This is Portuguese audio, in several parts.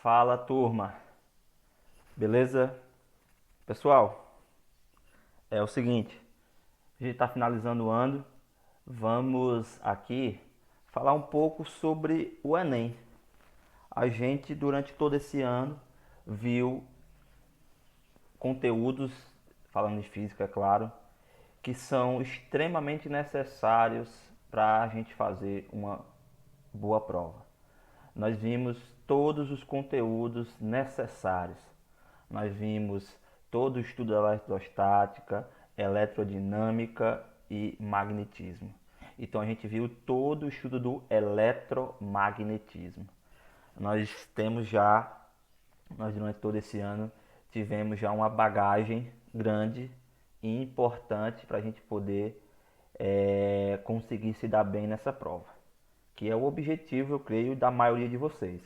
Fala, turma. Beleza? Pessoal, é o seguinte, a gente está finalizando o ano. Vamos aqui falar um pouco sobre o Enem. A gente, durante todo esse ano, viu conteúdos, falando de física, é claro, que são extremamente necessários para a gente fazer uma boa prova. Nós vimos todos os conteúdos necessários. Nós vimos todo o estudo da eletrostática, eletrodinâmica e magnetismo. Então a gente viu todo o estudo do eletromagnetismo. Nós temos já, nós durante todo esse ano, tivemos já uma bagagem grande e importante para a gente poder conseguir se dar bem nessa prova, que é o objetivo, eu creio, da maioria de vocês.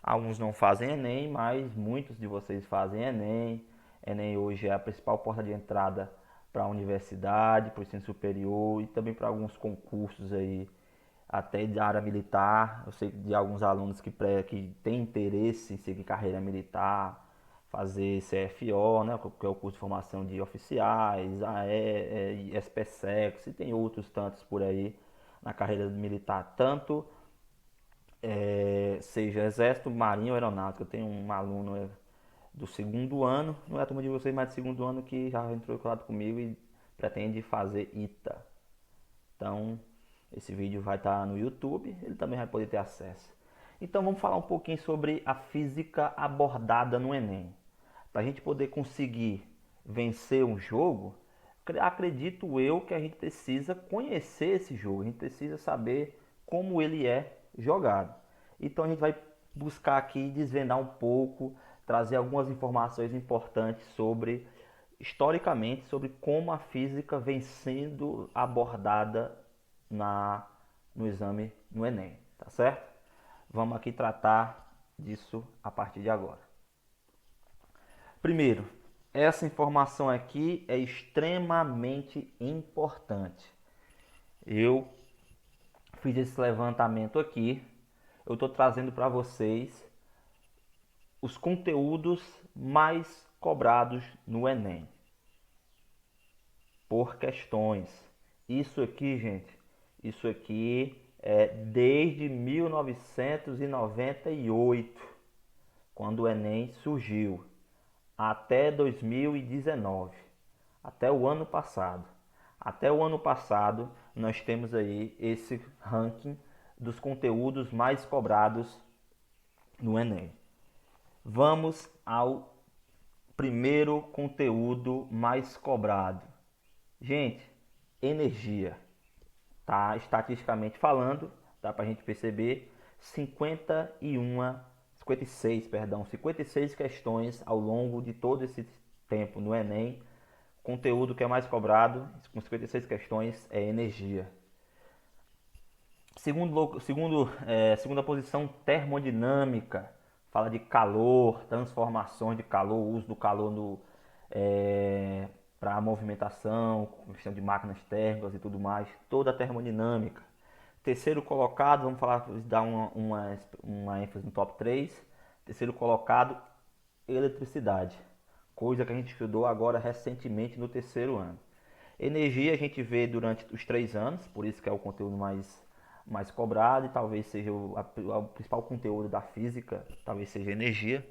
Alguns não fazem Enem, mas muitos de vocês fazem Enem. Enem hoje é a principal porta de entrada para a universidade, para o ensino superior e também para alguns concursos aí, até da área militar. Eu sei de alguns alunos que têm interesse em seguir carreira militar, fazer CFO, né, que é o curso de formação de oficiais, SPSEX, e tem outros tantos por aí na carreira militar, tanto seja Exército, Marinha ou Aeronáutica. Eu tenho um aluno do segundo ano, não é a turma de vocês, mas do segundo ano, que já entrou em contato comigo e pretende fazer ITA. Então, esse vídeo vai estar no YouTube, ele também vai poder ter acesso. Então, vamos falar um pouquinho sobre a física abordada no Enem. Para a gente poder conseguir vencer um jogo, acredito eu que a gente precisa conhecer esse jogo, a gente precisa saber como ele é jogado. Então a gente vai buscar aqui desvendar um pouco, trazer algumas informações importantes sobre, historicamente, sobre como a física vem sendo abordada no exame no Enem, tá certo? Vamos aqui tratar disso a partir de agora. Primeiro, essa informação aqui é extremamente importante. Eu fiz esse levantamento aqui, eu estou trazendo para vocês os conteúdos mais cobrados no Enem, por questões. Isso aqui, gente, isso aqui é desde 1998, quando o Enem surgiu, até 2019, até o ano passado. Até o ano passado, nós temos aí esse ranking dos conteúdos mais cobrados no Enem. Vamos ao primeiro conteúdo mais cobrado. Gente, energia. Tá? Estatisticamente falando, dá para a gente perceber 56 questões ao longo de todo esse tempo no Enem. Conteúdo que é mais cobrado, com 56 questões, é energia. Segunda posição, termodinâmica. Fala de calor, transformações de calor, uso do calor para a movimentação, questão de máquinas térmicas e tudo mais. Toda a termodinâmica. Terceiro colocado, vamos falar, dar uma ênfase no top 3. Terceiro colocado, eletricidade. Coisa que a gente estudou agora recentemente no terceiro ano. Energia a gente vê durante os 3 anos, por isso que é o conteúdo mais cobrado e talvez seja o principal conteúdo da física, talvez seja energia.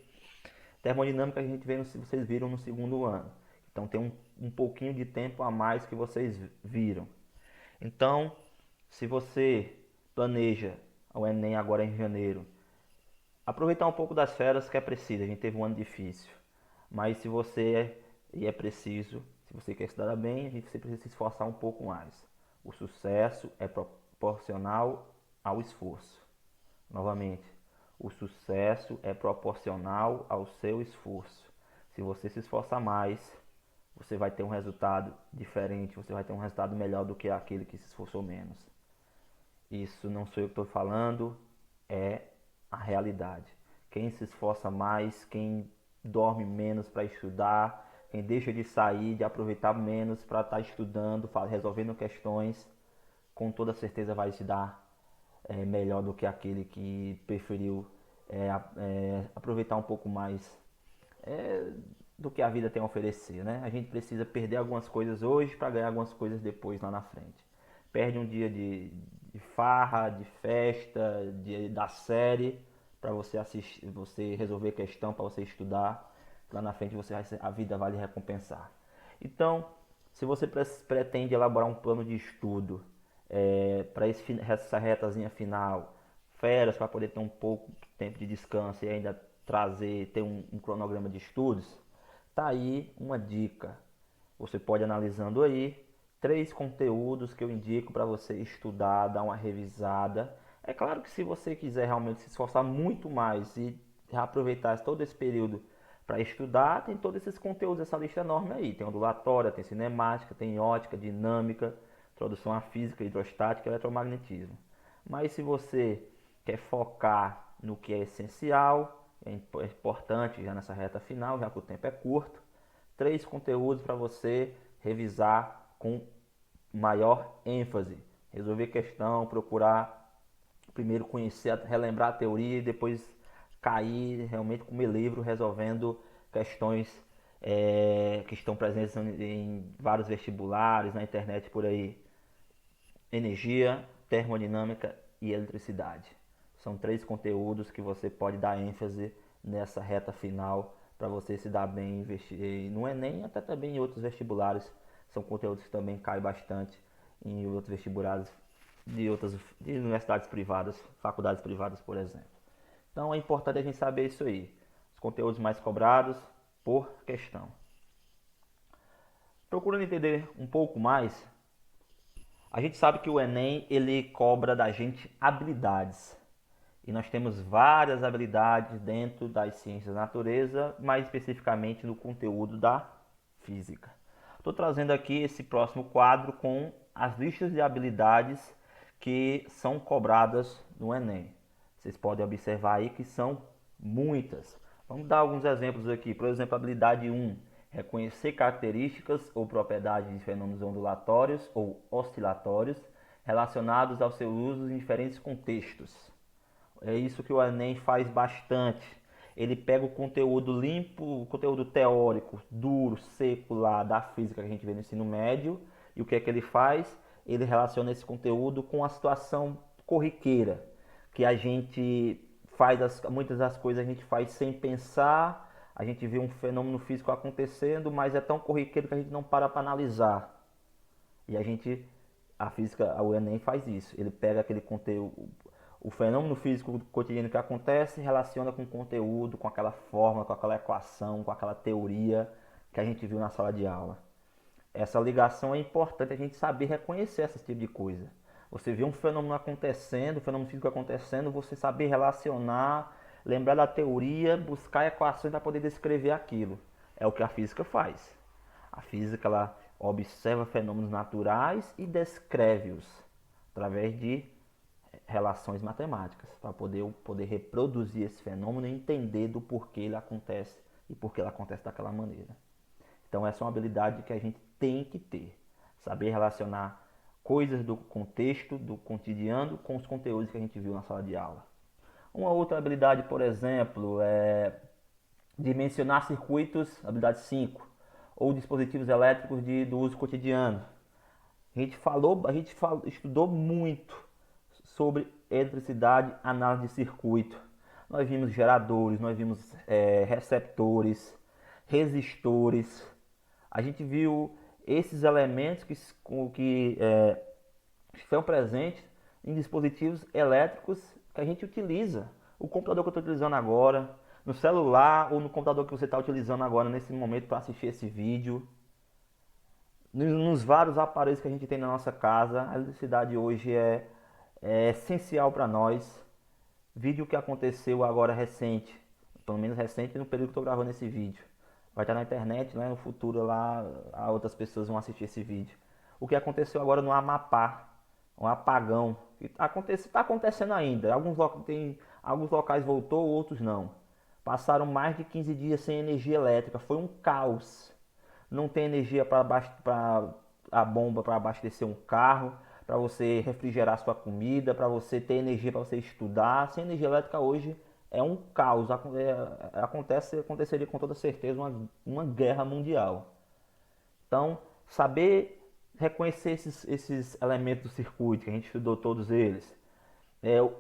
Termodinâmica a gente vê, se vocês viram, no segundo ano. Então tem um pouquinho de tempo a mais que vocês viram. Então, se você planeja o Enem agora em janeiro, aproveitar um pouco das férias que é preciso. A gente teve um ano difícil. Mas se você é preciso, se você quer estudar bem, a gente precisa se esforçar um pouco mais. O sucesso é proporcional ao esforço. Novamente, o sucesso é proporcional ao seu esforço. Se você se esforçar mais, você vai ter um resultado diferente, você vai ter um resultado melhor do que aquele que se esforçou menos. Isso não sou eu que estou falando, é a realidade. Quem se esforça mais, quem dorme menos para estudar, quem deixa de sair, de aproveitar menos para estar estudando, resolvendo questões, com toda certeza vai se dar melhor do que aquele que preferiu aproveitar um pouco mais é, do que a vida tem a oferecer, né? A gente precisa perder algumas coisas hoje para ganhar algumas coisas depois lá na frente. Perde um dia de farra, de festa, da série para você assistir, você resolver questão, para você estudar. Lá na frente a vida vai lhe recompensar. Então, se você pretende elaborar um plano de estudo para essa retazinha final, férias para poder ter um pouco de tempo de descanso e ainda ter um cronograma de estudos, tá aí uma dica. Você pode ir analisando aí 3 conteúdos que eu indico para você estudar, dar uma revisada. É claro que se você quiser realmente se esforçar muito mais e aproveitar todo esse período para estudar, tem todos esses conteúdos, essa lista enorme aí. Tem ondulatória, tem cinemática, tem ótica, dinâmica, introdução à física, hidrostática e eletromagnetismo. Mas se você quer focar no que é essencial, é importante já nessa reta final, já que o tempo é curto, 3 conteúdos para você revisar com maior ênfase. Resolver questão, procurar primeiro conhecer, relembrar a teoria e depois cair realmente comer livro resolvendo questões que estão presentes em vários vestibulares, na internet por aí. Energia, termodinâmica e eletricidade. São 3 conteúdos que você pode dar ênfase nessa reta final para você se dar bem no Enem, até também em outros vestibulares. São conteúdos que também caem bastante em outros vestibulares de universidades privadas, faculdades privadas, por exemplo. Então é importante a gente saber isso aí. Os conteúdos mais cobrados por questão. Procurando entender um pouco mais, a gente sabe que o Enem ele cobra da gente habilidades. E nós temos várias habilidades dentro das ciências da natureza, mais especificamente no conteúdo da física. Estou trazendo aqui esse próximo quadro com as listas de habilidades que são cobradas no Enem. Vocês podem observar aí que são muitas. Vamos dar alguns exemplos aqui. Por exemplo, habilidade 1, reconhecer características ou propriedades de fenômenos ondulatórios ou oscilatórios relacionados ao seu uso em diferentes contextos. É isso que o Enem faz bastante. Ele pega o conteúdo limpo, o conteúdo teórico, duro, seco lá da física que a gente vê no ensino médio, e o que é que ele faz? Ele relaciona esse conteúdo com a situação corriqueira, que a gente faz, muitas das coisas a gente faz sem pensar, a gente vê um fenômeno físico acontecendo, mas é tão corriqueiro que a gente não para analisar. E a física, o Enem faz isso. Ele pega aquele conteúdo, o fenômeno físico cotidiano que acontece, relaciona com o conteúdo, com aquela forma, com aquela equação, com aquela teoria que a gente viu na sala de aula. Essa ligação é importante a gente saber reconhecer esse tipo de coisa. Você vê um fenômeno acontecendo, um fenômeno físico acontecendo, você saber relacionar, lembrar da teoria, buscar equações para poder descrever aquilo. É o que a física faz. A física ela observa fenômenos naturais e descreve-os através de relações matemáticas, para poder reproduzir esse fenômeno e entender do porquê ele acontece e por que ele acontece daquela maneira. Então essa é uma habilidade que a gente tem que ter. Saber relacionar coisas do contexto, do cotidiano, com os conteúdos que a gente viu na sala de aula. Uma outra habilidade, por exemplo, é dimensionar circuitos, habilidade 5, ou dispositivos elétricos do uso cotidiano. Estudou muito sobre eletricidade, análise de circuito. Nós vimos geradores, nós vimos receptores, resistores. A gente viu esses elementos que estão presentes em dispositivos elétricos que a gente utiliza. O computador que eu estou utilizando agora, no celular ou no computador que você está utilizando agora nesse momento para assistir esse vídeo. Nos vários aparelhos que a gente tem na nossa casa, a eletricidade hoje é essencial para nós. Vídeo que aconteceu agora recente, pelo menos recente no período que estou gravando esse vídeo. Vai estar na internet, né? No futuro lá, outras pessoas vão assistir esse vídeo. O que aconteceu agora no Amapá, um apagão. Está acontecendo ainda. Alguns locais voltou, outros não. Passaram mais de 15 dias sem energia elétrica. Foi um caos. Não tem energia para a bomba para abastecer um carro, para você refrigerar sua comida, para você ter energia para você estudar. Sem energia elétrica hoje é um caos. Aconteceria com toda certeza uma guerra mundial. Então, saber reconhecer esses elementos do circuito, que a gente estudou todos eles,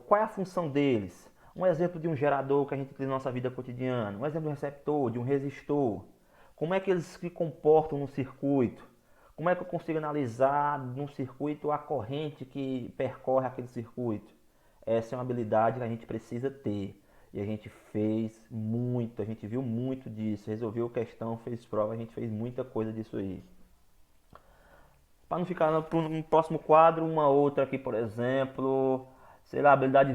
qual é a função deles? Um exemplo de um gerador que a gente tem na nossa vida cotidiana, um exemplo de um receptor, de um resistor. Como é que eles se comportam no circuito? Como é que eu consigo analisar no circuito a corrente que percorre aquele circuito? Essa é uma habilidade que a gente precisa ter. E a gente fez muito, a gente viu muito disso, resolveu questão, fez prova, a gente fez muita coisa disso aí. Para não ficar no próximo quadro, uma outra aqui, por exemplo, sei lá, habilidade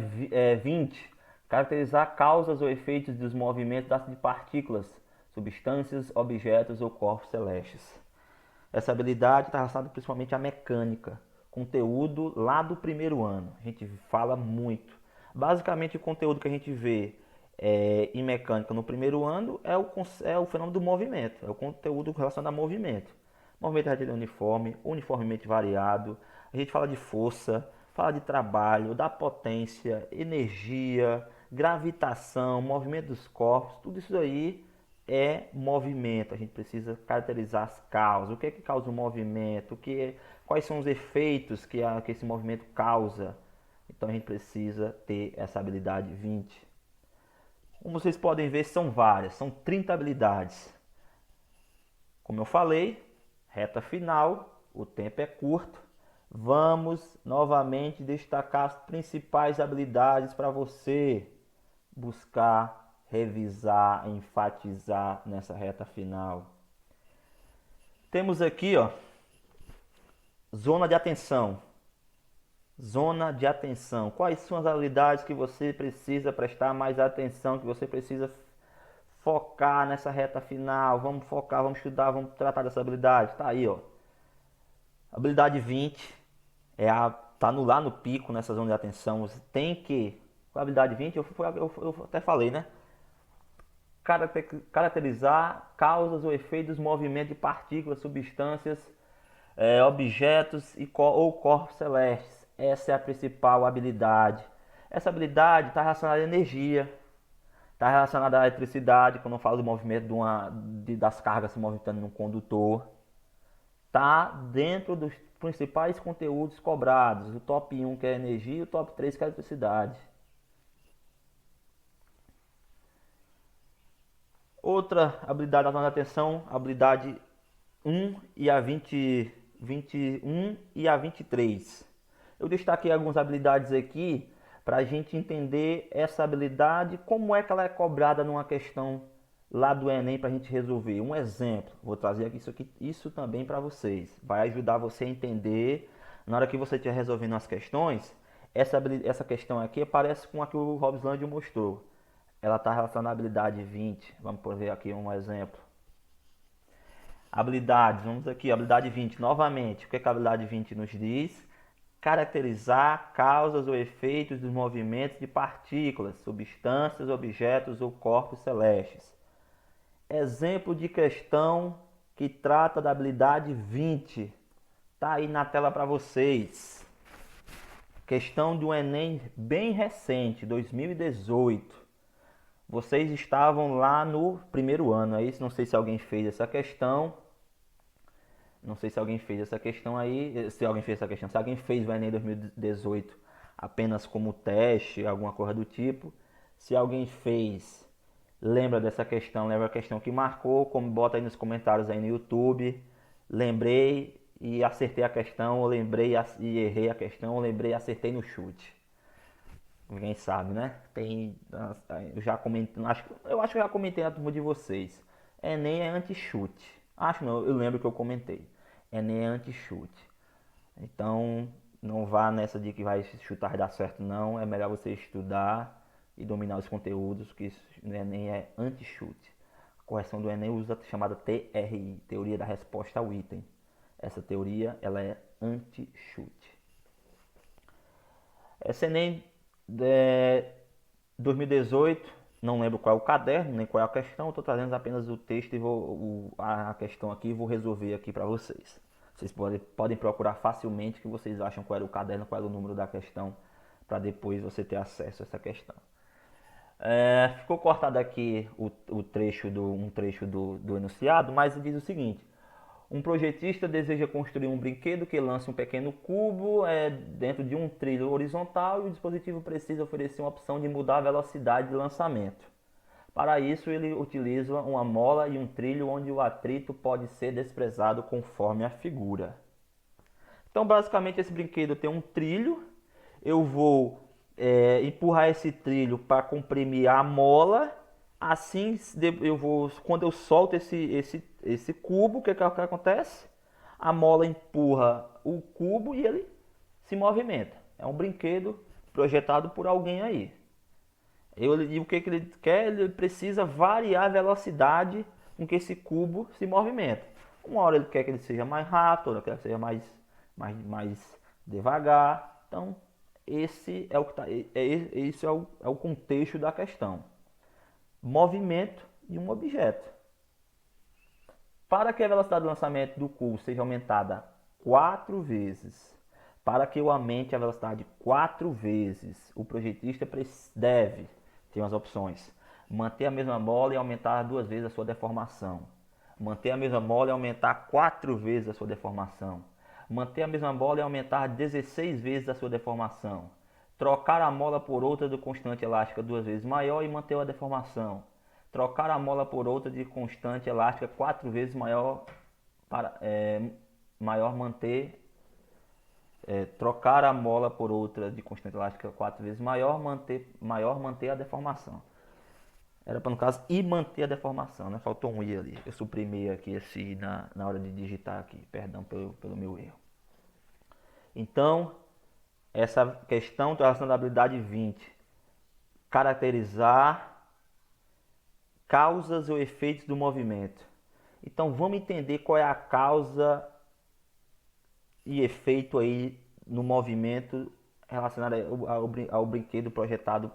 20, caracterizar causas ou efeitos dos movimentos de partículas, substâncias, objetos ou corpos celestes. Essa habilidade está relacionada principalmente à mecânica, conteúdo lá do primeiro ano. A gente fala muito. Basicamente, o conteúdo que a gente vê em mecânica no primeiro ano é o fenômeno do movimento, é o conteúdo relacionado a movimento. Movimento retilíneo uniforme, uniformemente variado. A gente fala de força, fala de trabalho, da potência, energia, gravitação, movimento dos corpos, tudo isso aí é movimento. A gente precisa caracterizar as causas. O que é que causa o movimento? Quais são os efeitos que esse movimento causa? Então a gente precisa ter essa habilidade 20. Como vocês podem ver, são várias, são 30 habilidades. Como eu falei, reta final, o tempo é curto. Vamos novamente destacar as principais habilidades para você buscar, revisar, enfatizar nessa reta final. Temos aqui, ó, zona de atenção. Zona de atenção. Quais são as habilidades que você precisa prestar mais atenção, que você precisa focar nessa reta final? Vamos focar, vamos estudar, vamos tratar dessa habilidade. Tá aí, ó. Habilidade 20 tá lá no pico nessa zona de atenção. Você tem que, com a habilidade 20, eu até falei, né? Caracterizar causas ou efeitos dos movimentos de partículas, substâncias, objetos ou corpos celestes. Essa é a principal habilidade. Essa habilidade está relacionada à energia, está relacionada à eletricidade, quando eu falo do movimento das cargas se movimentando no condutor. Está dentro dos principais conteúdos cobrados. O top 1 que é energia e o top 3 que é eletricidade. Outra habilidade da zona de atenção, habilidade 1 e a 21 e a 23. Eu destaquei algumas habilidades aqui para a gente entender essa habilidade, como é que ela é cobrada numa questão lá do Enem para a gente resolver. Um exemplo, vou trazer aqui isso também para vocês. Vai ajudar você a entender, na hora que você estiver resolvendo as questões, essa questão aqui parece com a que o Robsland mostrou. Ela está relacionada à habilidade 20. Vamos ver aqui um exemplo. Habilidades, vamos aqui, habilidade 20, novamente. O que a habilidade 20 nos diz? Caracterizar causas ou efeitos dos movimentos de partículas, substâncias, objetos ou corpos celestes. Exemplo de questão que trata da habilidade 20. Tá aí na tela para vocês. Questão do Enem bem recente, 2018. Vocês estavam lá no primeiro ano, é isso? Não sei se alguém fez essa questão. Não sei se alguém fez essa questão aí. Se alguém fez essa questão. Se alguém fez o Enem 2018 apenas como teste, alguma coisa do tipo. Se alguém fez, lembra dessa questão, lembra a questão que marcou, como bota aí nos comentários aí no YouTube. Lembrei e acertei a questão, ou lembrei e errei a questão, ou lembrei e acertei no chute. Ninguém sabe, né? Eu já comentei, eu acho que eu já comentei na turma de vocês. Enem é anti-chute. Acho não, eu lembro que eu comentei. Enem é anti-chute. Então, não vá nessa de que vai chutar e dar certo, não. É melhor você estudar e dominar os conteúdos, que o Enem é anti-chute. A correção do Enem usa a chamada TRI, Teoria da Resposta ao Item. Essa teoria, ela é anti-chute. Essa Enem 2018, não lembro qual é o caderno, nem qual é a questão, estou trazendo apenas o texto e a questão aqui e vou resolver aqui para vocês. Vocês podem procurar facilmente que vocês acham qual era o caderno, qual era o número da questão, para depois você ter acesso a essa questão. Ficou cortado aqui um trecho do enunciado, mas diz o seguinte: um projetista deseja construir um brinquedo que lance um pequeno cubo dentro de um trilho horizontal e o dispositivo precisa oferecer uma opção de mudar a velocidade de lançamento. Para isso, ele utiliza uma mola e um trilho onde o atrito pode ser desprezado conforme a figura. Então, basicamente, esse brinquedo tem um trilho. Eu vou empurrar esse trilho para comprimir a mola. Assim, quando eu solto esse cubo, o que acontece? A mola empurra o cubo e ele se movimenta. É um brinquedo projetado por alguém aí. E o que ele quer? Ele precisa variar a velocidade com que esse cubo se movimenta. Uma hora ele quer que ele seja mais rápido, outra quer que seja mais devagar. Então, esse é o que esse é o contexto da questão. Movimento de um objeto. Para que a velocidade de lançamento do cubo seja aumentada 4 vezes, para que eu aumente a velocidade 4 vezes, o projetista deve, tem umas opções, manter a mesma mola e aumentar 2 vezes a sua deformação. Manter a mesma mola e aumentar 4 vezes a sua deformação. Manter a mesma mola e aumentar 16 vezes a sua deformação. Trocar a mola por outra de constante elástica 2 vezes maior e manter a deformação. Trocar a mola por outra de constante elástica 4 vezes maior para manter. Trocar a mola por outra de constante elástica 4 vezes manter a deformação. Era para, no caso, e manter a deformação, né? Faltou um i ali. Eu suprimi aqui esse i na hora de digitar aqui. Perdão pelo meu erro. Então, essa questão da relação da habilidade 20. Caracterizar causas ou efeitos do movimento. Então, vamos entender qual é a causa e efeito aí no movimento relacionado ao brinquedo projetado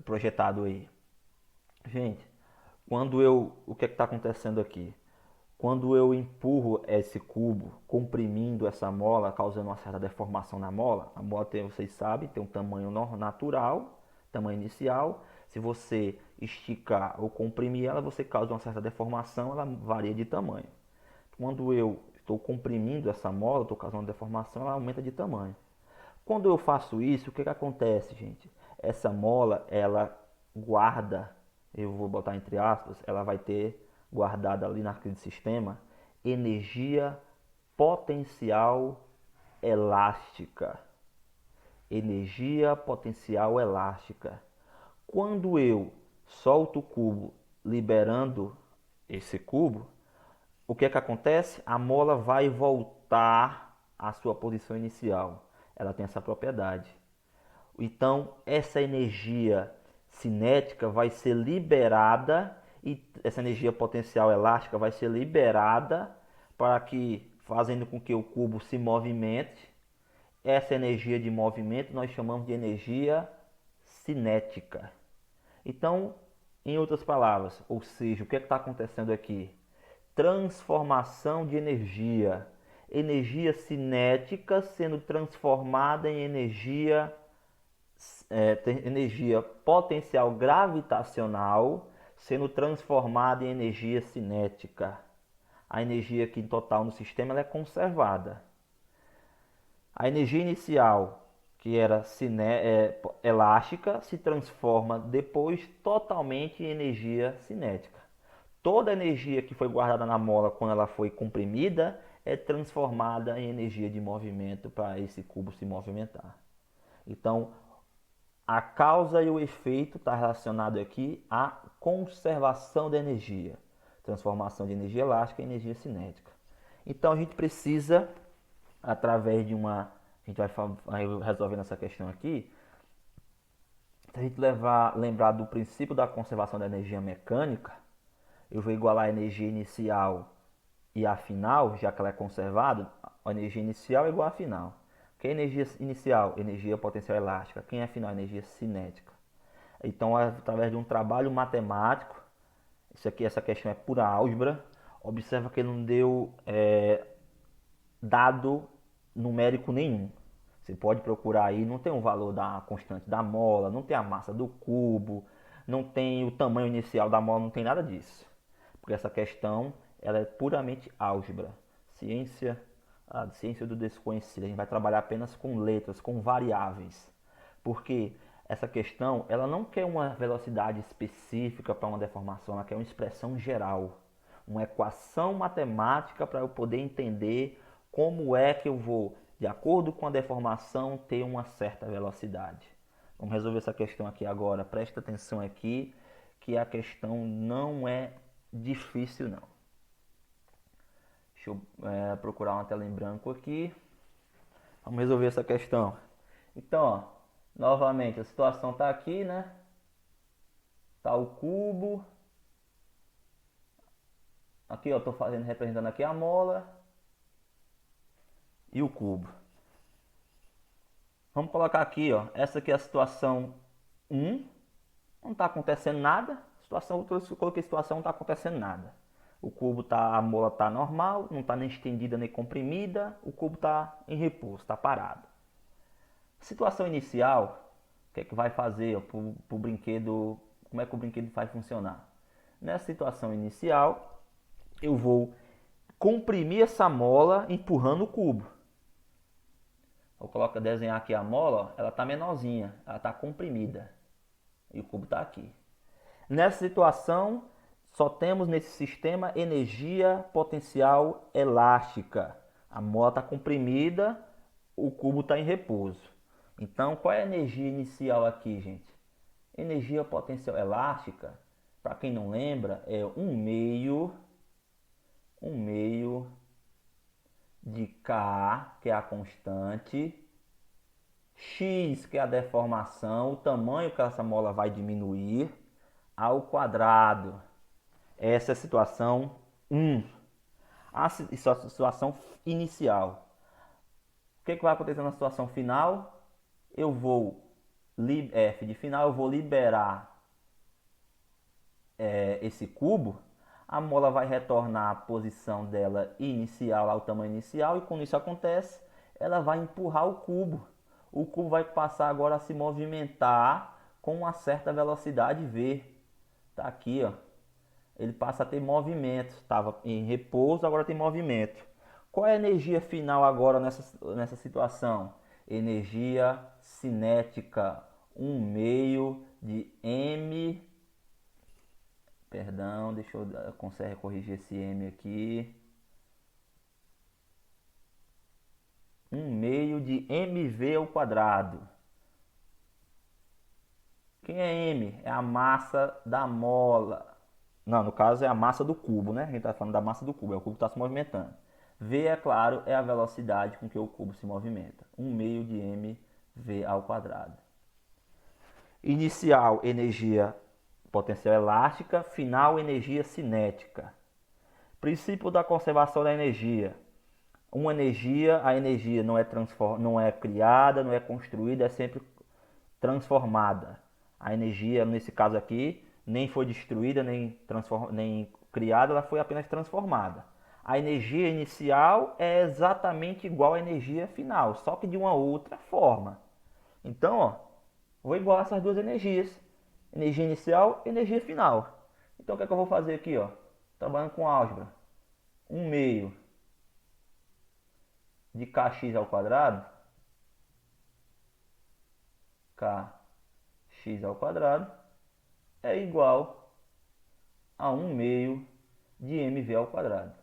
projetado aí. Gente, o que está acontecendo aqui? Quando eu empurro esse cubo, comprimindo essa mola, causando uma certa deformação na mola, a mola vocês sabem, tem um tamanho natural, tamanho inicial. Se você esticar ou comprimir ela, você causa uma certa deformação, ela varia de tamanho. Quando eu estou comprimindo essa mola, estou causando deformação, ela aumenta de tamanho. Quando eu faço isso, o que acontece, gente? Essa mola, ela guarda, eu vou botar entre aspas, ela vai ter guardada ali naquele sistema energia potencial elástica. Energia potencial elástica. Quando eu solto o cubo liberando esse cubo, o que acontece? A mola vai voltar à sua posição inicial. Ela tem essa propriedade. Então, essa energia cinética vai ser liberada e essa energia potencial elástica vai ser liberada para que, fazendo com que o cubo se movimente. Essa energia de movimento nós chamamos de energia cinética. Então, em outras palavras, ou seja, o que está acontecendo aqui? Transformação de energia. Energia cinética sendo transformada em energia potencial gravitacional sendo transformada em energia cinética. A energia aqui total no sistema ela é conservada. A energia inicial, que era elástica, se transforma depois totalmente em energia cinética. Toda a energia que foi guardada na mola quando ela foi comprimida é transformada em energia de movimento para esse cubo se movimentar. Então, a causa e o efeito está relacionado aqui à conservação da energia. Transformação de energia elástica em energia cinética. Então, a gente precisa, através de a gente vai resolvendo essa questão aqui, se a gente lembrar do princípio da conservação da energia mecânica, eu vou igualar a energia inicial e a final, já que ela é conservada, a energia inicial é igual à final. Quem é energia inicial? Energia potencial elástica. Quem é final? Energia cinética. Então, através de um trabalho matemático, essa questão é pura álgebra, observa que ele não deu dado numérico nenhum. Você pode procurar aí, não tem um valor da constante da mola, não tem a massa do cubo, não tem o tamanho inicial da mola, não tem nada disso. Porque essa questão ela é puramente álgebra, ciência, a ciência do desconhecido. A gente vai trabalhar apenas com letras, com variáveis. Porque essa questão ela não quer uma velocidade específica para uma deformação, ela quer uma expressão geral, uma equação matemática para eu poder entender como é que eu vou, de acordo com a deformação, ter uma certa velocidade. Vamos resolver essa questão aqui agora. Presta atenção aqui, que a questão não é difícil não. Deixa eu procurar uma tela em branco aqui. Vamos resolver essa questão. Então, ó, novamente, a situação está aqui, né? Tá o cubo. Aqui, ó, estou representando aqui a mola e o cubo. Vamos colocar aqui, ó, essa aqui é a situação 1. Não está acontecendo nada. Situação, eu coloquei situação, não está acontecendo nada. O cubo tá, a mola está normal, não está nem estendida nem comprimida. O cubo está em repouso, está parado. Situação inicial, o que é que vai fazer para o brinquedo? Como é que o brinquedo vai funcionar? Nessa situação inicial, eu vou comprimir essa mola empurrando o cubo. Eu coloco desenhar aqui a mola, ela está menorzinha, ela está comprimida e o cubo está aqui. Nessa situação, só temos nesse sistema energia potencial elástica. A mola está comprimida, o cubo está em repouso. Então, qual é a energia inicial aqui, gente? Energia potencial elástica, para quem não lembra, é 1/2 de K, que é a constante, X, que é a deformação, o tamanho que essa mola vai diminuir, ao quadrado. Essa é a situação 1. A situação inicial. O que vai acontecer na situação final? Eu vou, F de final, eu vou liberar esse cubo. A mola vai retornar à posição dela inicial, ao tamanho inicial, e quando isso acontece, ela vai empurrar o cubo. O cubo vai passar agora a se movimentar com uma certa velocidade V. Tá aqui, ó. Ele passa a ter movimento. Estava em repouso, agora tem movimento. Qual é a energia final agora nessa situação? Energia cinética, 1/2 de M. Perdão, deixa eu conseguir corrigir esse M aqui. 1/2 de mv ao quadrado. Quem é M? É a massa da mola. Não, no caso é a massa do cubo, né? A gente está falando da massa do cubo, é o cubo que está se movimentando. V, é claro, é a velocidade com que o cubo se movimenta. 1/2 de mv ao quadrado. Inicial, energia potencial elástica. Final, energia cinética. Princípio da conservação da energia. A energia não é criada, não é construída, é sempre transformada. A energia, nesse caso aqui, nem foi destruída, nem criada, ela foi apenas transformada. A energia inicial é exatamente igual à energia final, só que de uma outra forma. Então, ó, vou igualar essas duas energias. Energia inicial e energia final. Então, o que é que eu vou fazer aqui, ó? Trabalhando com álgebra. 1/2 de kx ao quadrado, kx ao quadrado, é igual a 1/2 de mv ao quadrado.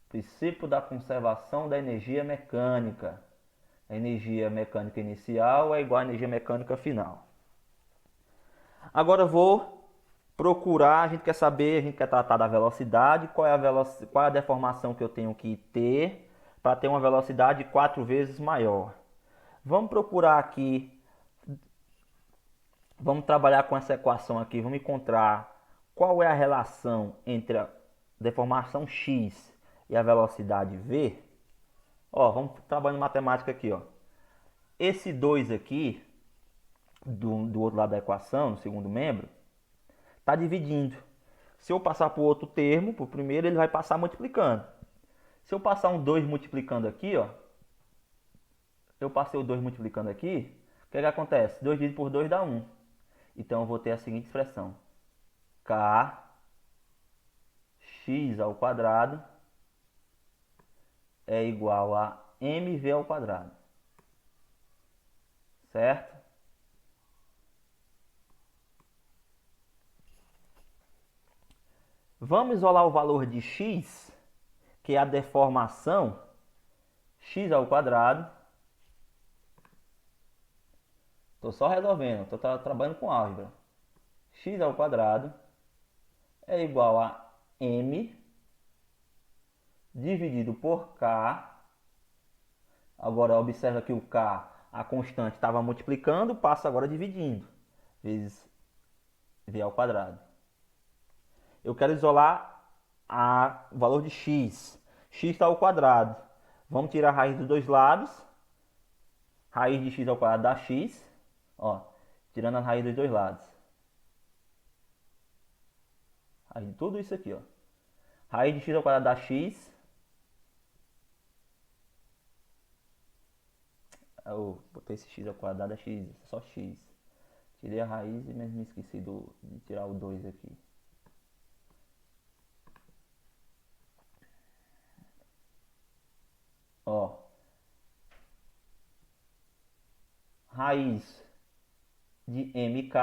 Princípio da conservação da energia mecânica. A energia mecânica inicial é igual à energia mecânica final. Agora eu vou procurar, a gente quer tratar da velocidade, qual é a deformação que eu tenho que ter para ter uma velocidade 4 vezes maior. Vamos procurar aqui, vamos trabalhar com essa equação aqui, vamos encontrar qual é a relação entre a deformação x e a velocidade v. Ó, vamos trabalhar em matemática aqui, ó. Esse 2 aqui, do outro lado da equação, no segundo membro, está dividindo. Se eu passar para o outro termo, para o primeiro, ele vai passar multiplicando. Se eu passar um 2 multiplicando aqui, ó, eu passei o 2 multiplicando aqui, o que é que acontece? 2 dividido por 2 dá 1. Então eu vou ter a seguinte expressão: kx ao quadrado é igual a mv ao quadrado. Certo? Vamos isolar o valor de x, que é a deformação, x ao quadrado. Estou só resolvendo, estou trabalhando com álgebra. X ao quadrado é igual a m dividido por k. Agora observa que o k, a constante, estava multiplicando, passa agora dividindo, vezes v ao quadrado. Eu quero isolar o valor de x. X está ao quadrado. Vamos tirar a raiz dos dois lados. Raiz de x ao quadrado dá x. Ó, tirando a raiz dos dois lados. Raiz de tudo isso aqui, ó. Raiz de x ao quadrado dá x. Eu botei esse x ao quadrado, é x, só x. Tirei a raiz e mesmo me esqueci de tirar o 2 aqui. Ó, raiz de mk,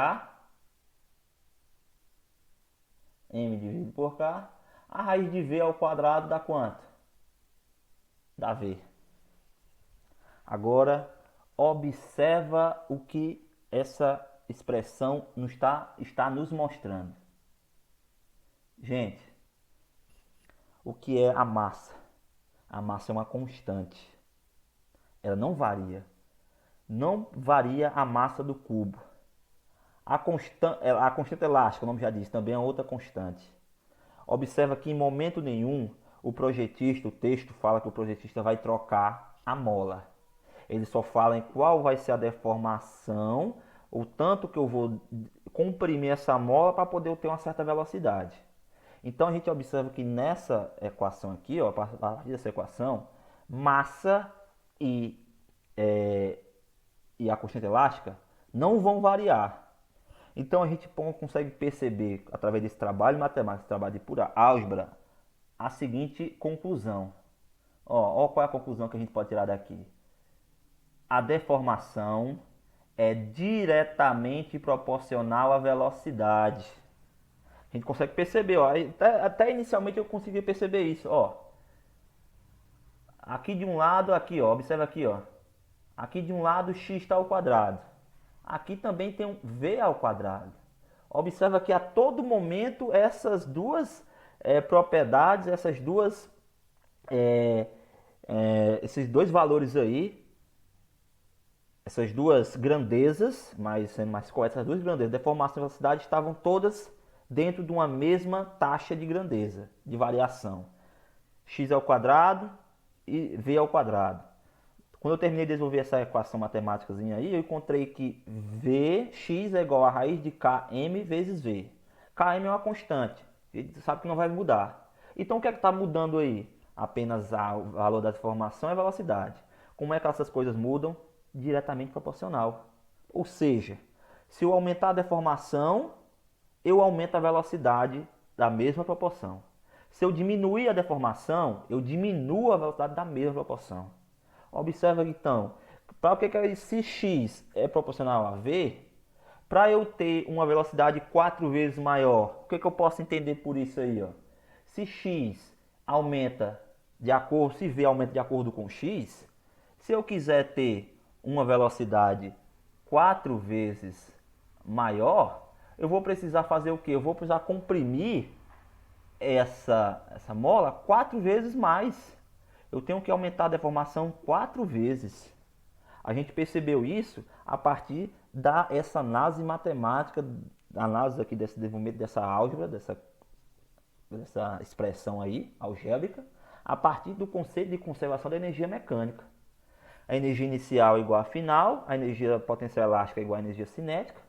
m dividido por k, a raiz de v ao quadrado dá quanto? Dá v. Agora, observa o que essa expressão está nos mostrando. Gente, o que é a massa? A massa é uma constante. Ela não varia. Não varia a massa do cubo. A constante elástica, o nome já diz, também é outra constante. Observa que em momento nenhum o projetista, o texto fala que o projetista vai trocar a mola. Ele só fala em qual vai ser a deformação, o tanto que eu vou comprimir essa mola para poder ter uma certa velocidade. Então a gente observa que nessa equação aqui, ó, a partir dessa equação, massa e a constante elástica não vão variar. Então a gente consegue perceber, através desse trabalho matemático, esse trabalho de pura álgebra, a seguinte conclusão. Ó, qual é a conclusão que a gente pode tirar daqui? A deformação é diretamente proporcional à velocidade. A gente consegue perceber, ó, até inicialmente eu consegui perceber isso. Ó. Aqui de um lado, aqui, ó, observa aqui, ó. Aqui de um lado x está ao quadrado. Aqui também tem um v ao quadrado. Observa que a todo momento essas duas propriedades, esses dois valores aí, essas duas grandezas, sendo mais correto, essas duas grandezas, deformação e velocidade, estavam todas dentro de uma mesma taxa de grandeza, de variação. X ao quadrado e v ao quadrado. Quando eu terminei de desenvolver essa equação matemática aí, eu encontrei que Vx é igual a raiz de Km vezes V. Km é uma constante, a gente sabe que não vai mudar. Então o que é que está mudando aí? Apenas o valor da deformação e a velocidade. Como é que essas coisas mudam? Diretamente proporcional. Ou seja, se eu aumentar a deformação, eu aumento a velocidade da mesma proporção. Se eu diminuir a deformação, eu diminuo a velocidade da mesma proporção. Observa então, para o que se x é proporcional a v, para eu ter uma velocidade 4 vezes maior, o que eu posso entender por isso aí? Ó? Se x aumenta de acordo, se v aumenta de acordo com x, se eu quiser ter uma velocidade 4 vezes maior, eu vou precisar fazer o quê? Eu vou precisar comprimir essa mola 4 vezes mais. Eu tenho que aumentar a deformação 4 vezes. A gente percebeu isso a partir dessa análise matemática, análise aqui desse desenvolvimento dessa álgebra, dessa expressão aí, algébrica, a partir do conceito de conservação da energia mecânica. A energia inicial é igual à final, a energia potencial elástica é igual à energia cinética.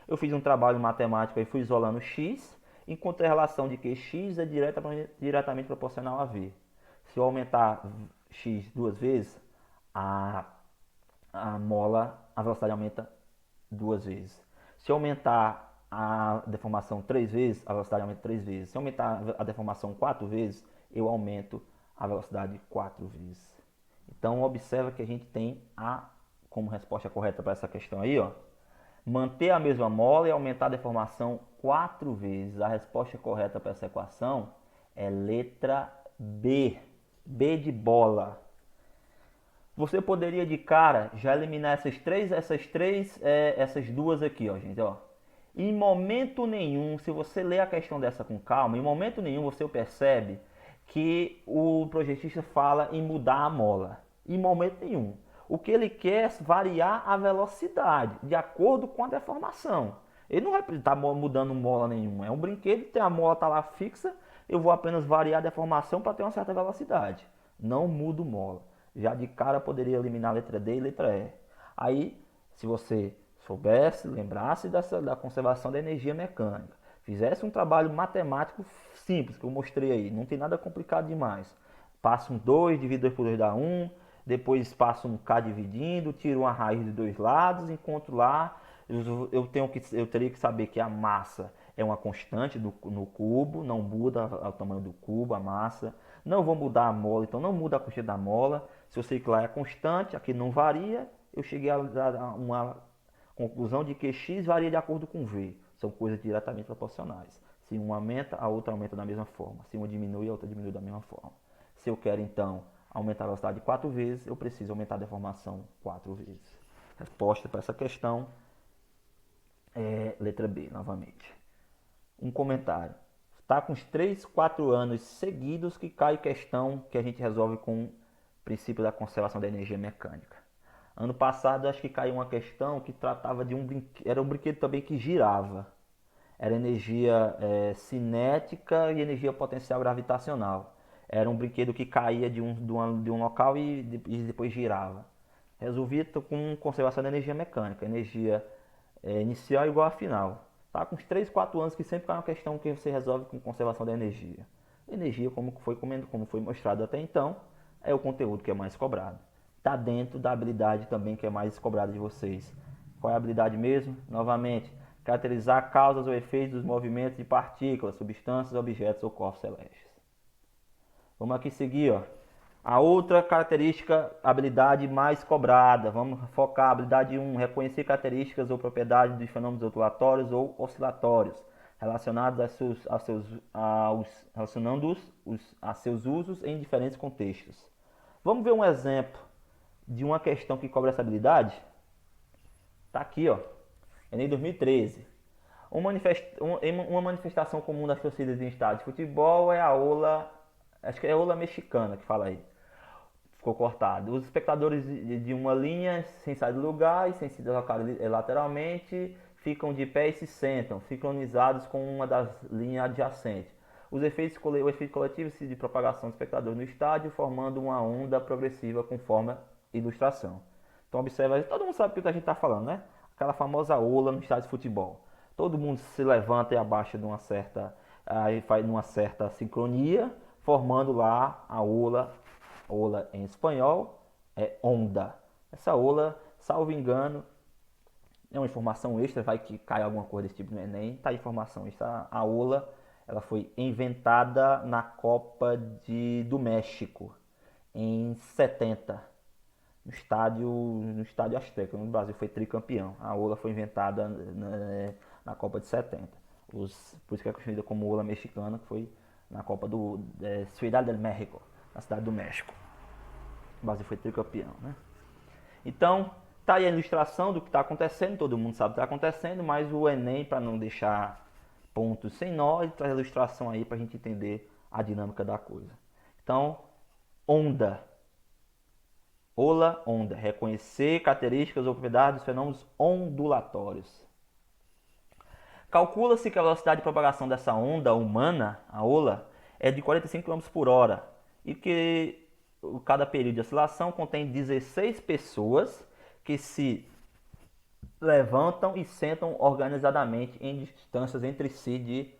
Eu fiz um trabalho matemático e fui isolando x, encontrei a relação de que x é diretamente proporcional a v. Se eu aumentar x 2 vezes, a a mola, a velocidade aumenta 2 vezes. Se aumentar a deformação 3 vezes, a velocidade aumenta 3 vezes. Se aumentar a deformação 4 vezes, eu aumento a velocidade 4 vezes. Então observa que a gente tem como resposta correta para essa questão aí, ó, manter a mesma mola e aumentar a deformação 4 vezes. A resposta correta para essa equação é letra B. B de bola. Você poderia de cara já eliminar essas duas aqui, ó, gente, ó. Em momento nenhum, se você ler a questão dessa com calma, em momento nenhum você percebe que o projetista fala em mudar a mola. Em momento nenhum. O que ele quer é variar a velocidade de acordo com a deformação. Ele não vai estar mudando mola nenhuma. É um brinquedo, tem a mola tá lá fixa, eu vou apenas variar a deformação para ter uma certa velocidade. Não mudo mola. Já de cara poderia eliminar a letra D e a letra E. Aí, se você soubesse, lembrasse da conservação da energia mecânica, fizesse um trabalho matemático simples que eu mostrei aí, não tem nada complicado demais. Passa um 2, divide 2 por 2 dá 1, depois passa um K dividindo, tiro uma raiz de dois lados, encontro lá, eu teria que saber que a massa é uma constante no cubo, não muda o tamanho do cubo, a massa. Não vou mudar a mola, então não muda a quantidade da mola. Se eu sei que lá é constante, aqui não varia, eu cheguei a uma conclusão de que x varia de acordo com v. São coisas diretamente proporcionais. Se uma aumenta, a outra aumenta da mesma forma. Se uma diminui, a outra diminui da mesma forma. Se eu quero, então, aumentar a velocidade 4 vezes, eu preciso aumentar a deformação 4 vezes. Resposta para essa questão é letra B, novamente. Um comentário. Está com uns 3, 4 anos seguidos que cai questão que a gente resolve com o princípio da conservação da energia mecânica. Ano passado acho que caiu uma questão que tratava de era um brinquedo também que girava. Era energia cinética e energia potencial gravitacional. Era um brinquedo que caía de um local e depois girava. Resolvi com conservação da energia mecânica. Energia inicial igual a final. Tá com uns 3, 4 anos que sempre cai uma questão que você resolve com conservação da energia. Energia, como foi mostrado até então, é o conteúdo que é mais cobrado. Está dentro da habilidade também que é mais cobrada de vocês. Qual é a habilidade mesmo? Novamente, caracterizar causas ou efeitos dos movimentos de partículas, substâncias, objetos ou corpos celestes. Vamos aqui seguir, ó. A outra característica, habilidade mais cobrada. Vamos focar habilidade 1, reconhecer características ou propriedades dos fenômenos ondulatórios ou oscilatórios relacionados a seus usos em diferentes contextos. Vamos ver um exemplo de uma questão que cobra essa habilidade? Tá aqui, ó. Enem 2013. Uma manifestação comum das torcidas em estádio de futebol é a ola, acho que é a ola mexicana que fala aí. Ficou cortado. Os espectadores de uma linha sem sair do lugar e sem se deslocar lateralmente ficam de pé e se sentam, sincronizados com uma das linhas adjacentes. O efeito coletivo de propagação do espectador no estádio, formando uma onda progressiva conforme a ilustração. Então observa, todo mundo sabe o que a gente está falando, né? Aquela famosa ola no estádio de futebol. Todo mundo se levanta e abaixa de uma certa, faz uma certa sincronia, formando lá a ola. Ola em espanhol é onda. Essa ola, salvo engano, é uma informação extra, vai que cai alguma coisa desse tipo no Enem, tá a informação extra. A ola, ela foi inventada na Copa do México em 70, no estádio Azteca, no Brasil foi tricampeão. A ola foi inventada na Copa de 70. Por isso que é conhecida como ola mexicana, que foi na Copa Ciudad del México, na cidade do México. O Brasil foi tricampeão, né? Então, tá aí a ilustração do que está acontecendo, todo mundo sabe o que está acontecendo, mas o Enem, para não deixar pontos sem nó, ele traz a ilustração aí para a gente entender a dinâmica da coisa. Então, onda. Ola, onda. Reconhecer características ou propriedades dos fenômenos ondulatórios. Calcula-se que a velocidade de propagação dessa onda humana, a ola, é de 45 km por hora e que cada período de oscilação contém 16 pessoas que se levantam e sentam organizadamente em distâncias entre si de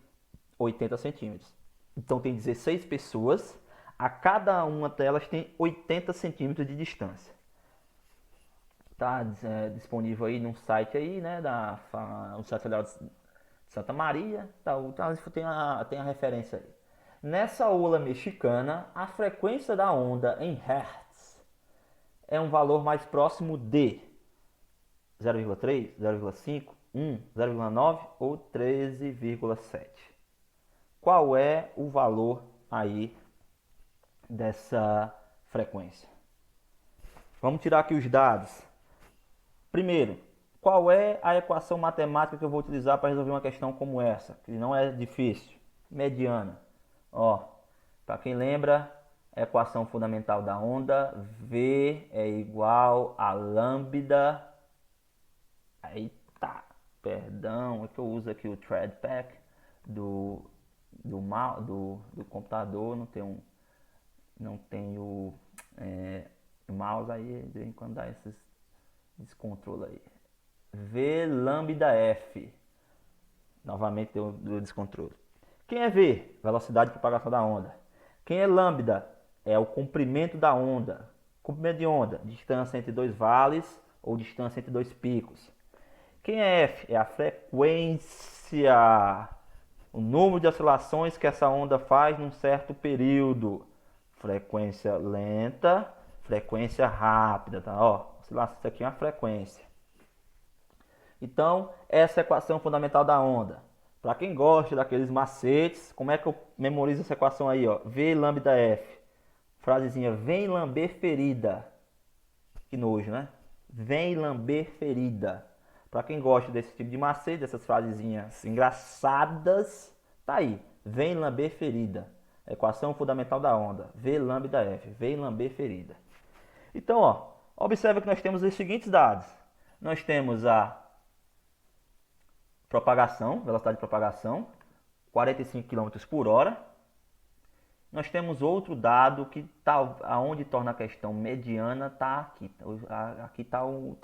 80 centímetros. Então tem 16 pessoas, a cada uma delas tem 80 centímetros de distância. Está disponível aí num site aí, né, o site federal de Santa Maria, tem a referência aí. Nessa ola mexicana, a frequência da onda em Hertz é um valor mais próximo de 0,3, 0,5, 1, 0,9 ou 13,7. Qual é o valor aí dessa frequência? Vamos tirar aqui os dados. Primeiro, qual é a equação matemática que eu vou utilizar para resolver uma questão como essa? Que não é difícil. Mediana. Ó, para quem lembra, a equação fundamental da onda, V é igual a lambda. Eita, perdão, é que eu uso aqui o ThreadPack do computador, não tenho mouse aí, de vez em quando dá esses descontrole aí. V lambda F. Novamente deu descontrole. Quem é V? Velocidade de propagação da onda. Quem é lambda? É o comprimento da onda. Comprimento de onda, distância entre dois vales ou distância entre dois picos. Quem é F? É a frequência. O número de oscilações que essa onda faz num certo período. Frequência lenta, frequência rápida, tá? Ó, oscilação, isso aqui é uma frequência. Então, essa é a equação fundamental da onda. Para quem gosta daqueles macetes, como é que eu memorizo essa equação aí, ó? V lambda F. Frasezinha, vem lamber ferida. Que nojo, né? Vem lamber ferida. Para quem gosta desse tipo de macete, dessas frasezinhas engraçadas, tá aí. Vem lamber ferida. Equação fundamental da onda. V lambda F. Vem lamber ferida. Então, ó, observa que nós temos os seguintes dados. Nós temos a propagação, velocidade de propagação, 45 km por hora. Nós temos outro dado que tá, aonde torna a questão mediana, tá aqui. Aqui tá o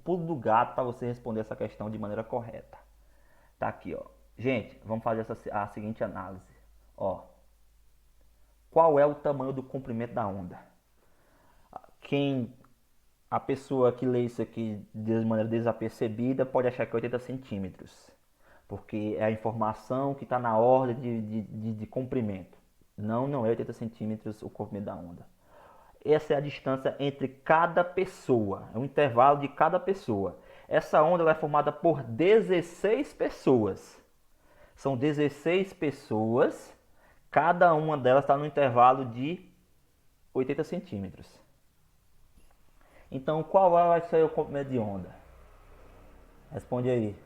pulo do gato para você responder essa questão de maneira correta. Tá aqui, ó. Gente, vamos fazer a seguinte análise. Ó, qual é o tamanho do comprimento da onda? A pessoa que lê isso aqui de maneira desapercebida pode achar que é 80 centímetros, porque é a informação que está na ordem de comprimento. Não é 80 centímetros o comprimento da onda. Essa é a distância entre cada pessoa, é um intervalo de cada pessoa. Essa onda ela é formada por 16 pessoas. São 16 pessoas, cada uma delas está no intervalo de 80 centímetros. Então, qual vai ser o comprimento de onda? Responde aí.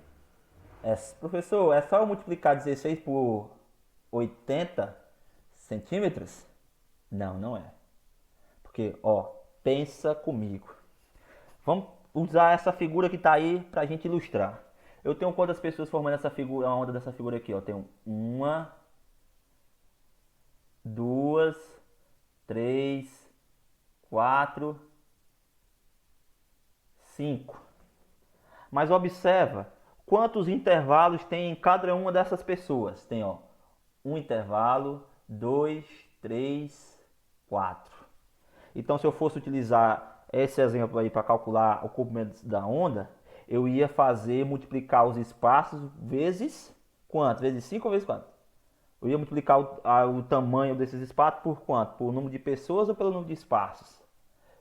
Professor, é só eu multiplicar 16 por 80 centímetros? Não, não é. Porque, ó, pensa comigo. Vamos usar essa figura que está aí para a gente ilustrar. Eu tenho quantas pessoas formando essa figura, a onda dessa figura aqui? Ó. Tenho 1, 2, 3, 4, 5. Mas observa quantos intervalos tem em cada uma dessas pessoas. Tem, ó, um intervalo, 2, 3, 4. Então, se eu fosse utilizar esse exemplo aí para calcular o comprimento da onda, eu ia multiplicar os espaços vezes quanto? Vezes 5 ou vezes quanto? Eu ia multiplicar o tamanho desses espaços por quanto? Por número de pessoas ou pelo número de espaços?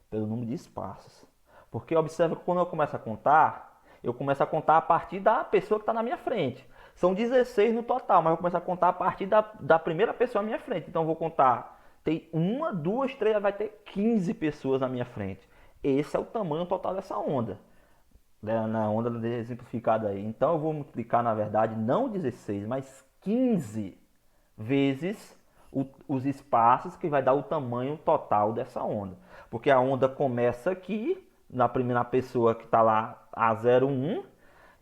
Pelo número de espaços. Porque observa que quando eu começo a contar a partir da pessoa que está na minha frente. São 16 no total, mas eu começo a contar a partir da primeira pessoa à minha frente. Então eu vou contar, tem 1, 2, 3, vai ter 15 pessoas na minha frente. Esse é o tamanho total dessa onda. Na onda exemplificada aí. Então eu vou multiplicar, na verdade, não 16, mas 15 vezes os espaços, que vai dar o tamanho total dessa onda. Porque a onda começa aqui, na primeira pessoa que está lá, a 01,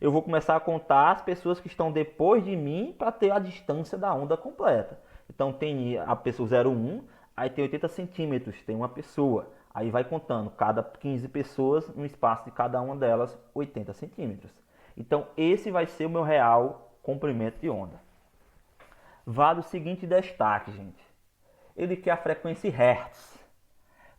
eu vou começar a contar as pessoas que estão depois de mim para ter a distância da onda completa. Então tem a pessoa 01, aí tem 80 centímetros, tem uma pessoa. Aí vai contando, cada 15 pessoas, no espaço de cada uma delas, 80 centímetros. Então esse vai ser o meu real comprimento de onda. Vale o seguinte destaque, gente. Ele quer a frequência Hertz.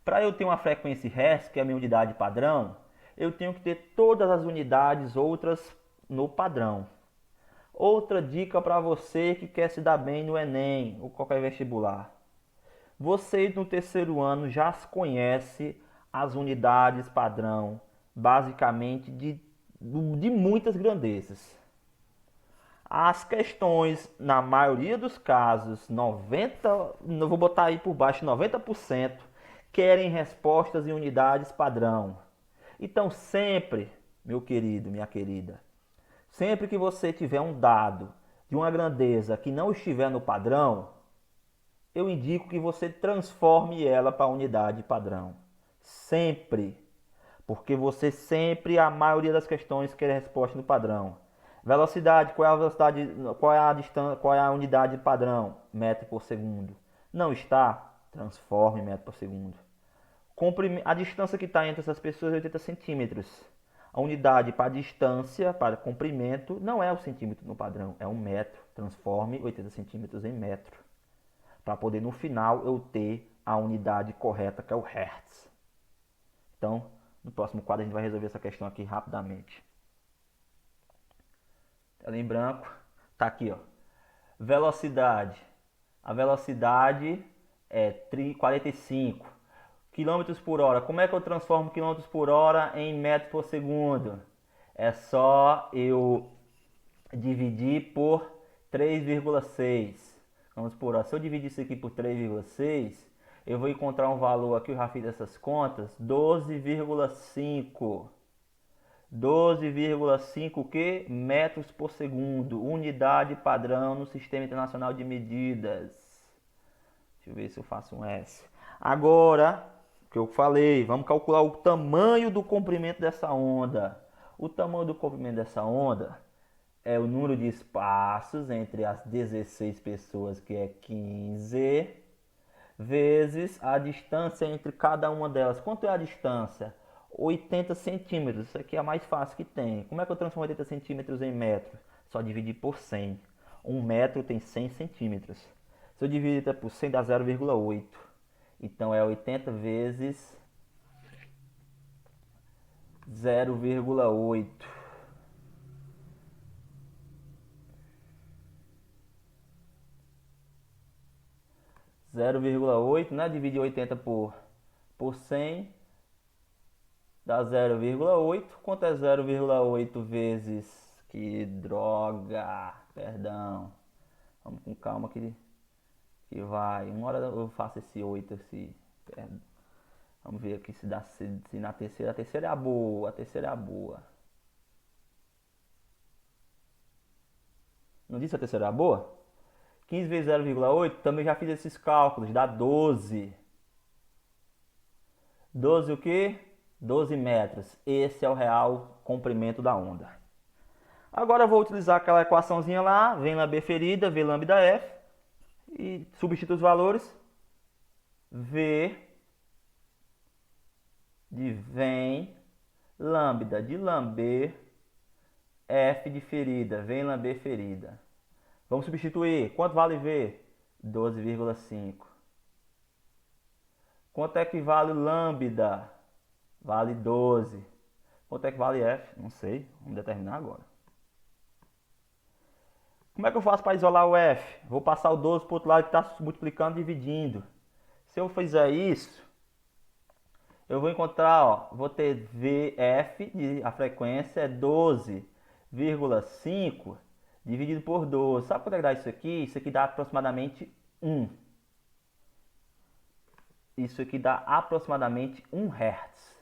Para eu ter uma frequência Hertz, que é a minha unidade padrão, eu tenho que ter todas as unidades outras no padrão. Outra dica para você que quer se dar bem no Enem ou qualquer vestibular. Você no terceiro ano já conhece as unidades padrão, basicamente de muitas grandezas. As questões, na maioria dos casos, 90, não vou botar aí por baixo, 90%, querem respostas em unidades padrão. Então sempre, meu querido, minha querida, sempre que você tiver um dado de uma grandeza que não estiver no padrão, eu indico que você transforme ela para a unidade padrão. Sempre. Porque você sempre, a maioria das questões, quer resposta no padrão. Velocidade, qual é a velocidade, qual é a distância, qual é a unidade padrão? Metro por segundo. Não está? Transforme em metro por segundo. A distância que está entre essas pessoas é 80 centímetros. A unidade para distância, para comprimento, não é o centímetro no padrão, é um metro. Transforme 80 centímetros em metro. Para poder no final eu ter a unidade correta, que é o Hertz. Então, no próximo quadro a gente vai resolver essa questão aqui rapidamente. Tela em branco. Tá aqui, ó. Velocidade. A velocidade é 45 km por hora. Como é que eu transformo km por hora em metro por segundo? É só eu dividir por 3,6 km por hora. Se eu dividir isso aqui por 3,6, eu vou encontrar um valor aqui, eu já fiz essas contas, 12,5. 12,5 que? Metros por segundo. Unidade padrão no Sistema Internacional de Medidas. Deixa eu ver se eu faço um S. Agora, o que eu falei, vamos calcular o tamanho do comprimento dessa onda. O tamanho do comprimento dessa onda é o número de espaços entre as 16 pessoas, que é 15, vezes a distância entre cada uma delas. Quanto é a distância? 80 centímetros. Isso aqui é a mais fácil que tem. Como é que eu transformo 80 centímetros em metro? Só dividir por 100. 1 metro tem 100 centímetros. Se eu dividir por 100 dá 0,8. Então é 80 vezes 0,8. 0,8, né? Dividir 80 por 100 dá 0,8. Quanto é 0,8 vezes... Que droga! Perdão. Vamos com calma que vai. Uma hora eu faço esse 8, perdão. Vamos ver aqui se dá se na terceira. A terceira é a boa. A terceira é a boa. Não disse a terceira é a boa? 15 vezes 0,8, também já fiz esses cálculos, dá 12. 12 o quê? 12 metros. Esse é o real comprimento da onda. Agora eu vou utilizar aquela equaçãozinha lá, V lambda ferida, V lambda F, e substituo os valores. V de vem, lambda de lamber, F de ferida, vem lamber ferida. Vamos substituir. Quanto vale V? 12,5. Quanto é que vale lambda? Vale 12. Quanto é que vale F? Não sei. Vamos determinar agora. Como é que eu faço para isolar o F? Vou passar o 12 para o outro lado que está multiplicando e dividindo. Se eu fizer isso, eu vou encontrar, ó, vou ter VF, a frequência é 12,5 dividido por 12. Sabe quanto é que dá isso aqui? Isso aqui dá aproximadamente 1. Isso aqui dá aproximadamente 1 Hz.